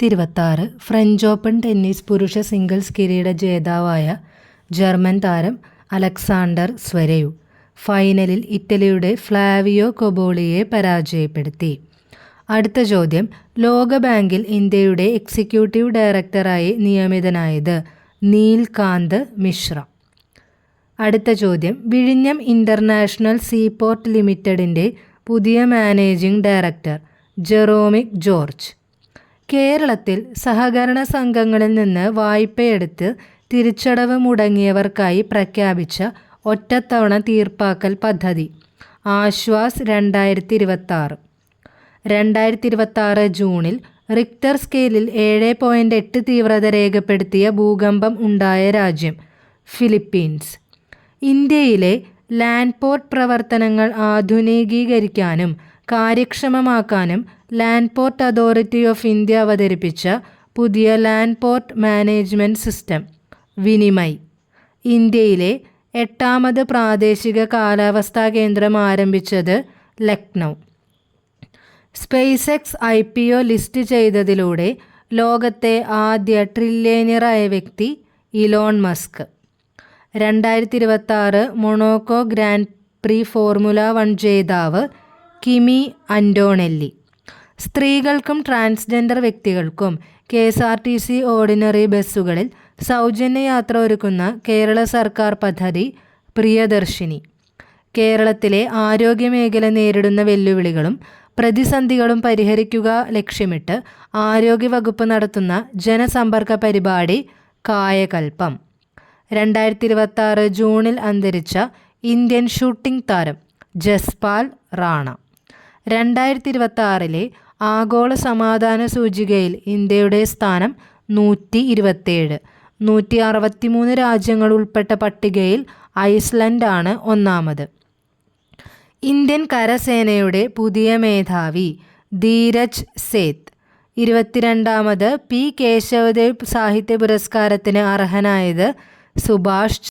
2026 French open tennis പുരുഷ singles കിരീട ജേതാവായ ജർമ്മൻ താരം അലക്സാണ്ടർ സ്വരേവ് ഫൈനലിൽ ഇറ്റലിയുടെ ഫ്ലാവിയോ കൊബോളിയെ പരാജയപ്പെടുത്തി. അടുത്ത ചോദ്യം, ലോകബാങ്കിൽ ഇന്ത്യയുടെ എക്സിക്യൂട്ടീവ് ഡയറക്ടറായി നിയമിതനായത് നീൽകാന്ത് മിശ്ര. അടുത്ത ചോദ്യം, വിഴിഞ്ഞം ഇൻ്റർനാഷണൽ സീപോർട്ട് ലിമിറ്റഡിൻ്റെ പുതിയ മാനേജിംഗ് ഡയറക്ടർ ജെറോമിക് ജോർജ്. കേരളത്തിൽ സഹകരണ സംഘങ്ങളിൽ നിന്ന് വായ്പയെടുത്ത് തിരിച്ചടവ് മുടങ്ങിയവർക്കായി പ്രഖ്യാപിച്ച ഒറ്റത്തവണ തീർപ്പാക്കൽ പദ്ധതി ആശ്വാസ് 2026. 2026 ജൂണിൽ റിക്ടർ സ്കെയിലിൽ 7.8 തീവ്രത രേഖപ്പെടുത്തിയ ഭൂകമ്പം ഉണ്ടായ രാജ്യം ഫിലിപ്പീൻസ്. ഇന്ത്യയിലെ ലാൻഡ് പോർട്ട് പ്രവർത്തനങ്ങൾ ആധുനികീകരിക്കാനും കാര്യക്ഷമമാക്കാനും land port authority of India അവതരിപ്പിച്ച പുതിയ land port management system Vinimay ഇന്ത്യയിലെ 8ാമത് പ്രാദേശിക കാലാവസ്ഥാ കേന്ദ്രം ആരംഭിച്ചത് Lucknow. SpaceX IPO list ചെയ്തതിലൂടെ ലോകത്തെ ആദ്യ ട്രില്യണിയറായ വ്യക്തി Elon Musk. 2026 Monaco Grand Prix formula 1 ജേതാവ് കിമി അന്റോണെല്ലി. സ്ത്രീകൾക്കും ട്രാൻസ്ജെൻഡർ വ്യക്തികൾക്കും KSRTC ഓർഡിനറി ബസ്സുകളിൽ സൗജന്യ യാത്ര ഒരുക്കുന്ന കേരള സർക്കാർ പദ്ധതി പ്രിയദർശിനി. കേരളത്തിലെ ആരോഗ്യമേഖല നേരിടുന്ന വെല്ലുവിളികളും പ്രതിസന്ധികളും പരിഹരിക്കുക ലക്ഷ്യമിട്ട് ആരോഗ്യവകുപ്പ് നടത്തുന്ന ജനസമ്പർക്ക പരിപാടി കായകൽപ്പം. 2026 ജൂണിൽ അന്തരിച്ച ഇന്ത്യൻ ഷൂട്ടിംഗ് താരം ജസ്പാൽ റാണ. 2026 ആഗോള സമാധാന സൂചികയിൽ ഇന്ത്യയുടെ സ്ഥാനം 127. 163 രാജ്യങ്ങൾ ഉൾപ്പെട്ട പട്ടികയിൽ ഐസ്ലൻഡാണ് ഒന്നാമത്. ഇന്ത്യൻ കരസേനയുടെ പുതിയ മേധാവി ധീരജ് സേത്ത്. 22ാമത് P. കേശവദേവ് സാഹിത്യ പുരസ്കാരത്തിന് അർഹനായത് സുഭാഷ്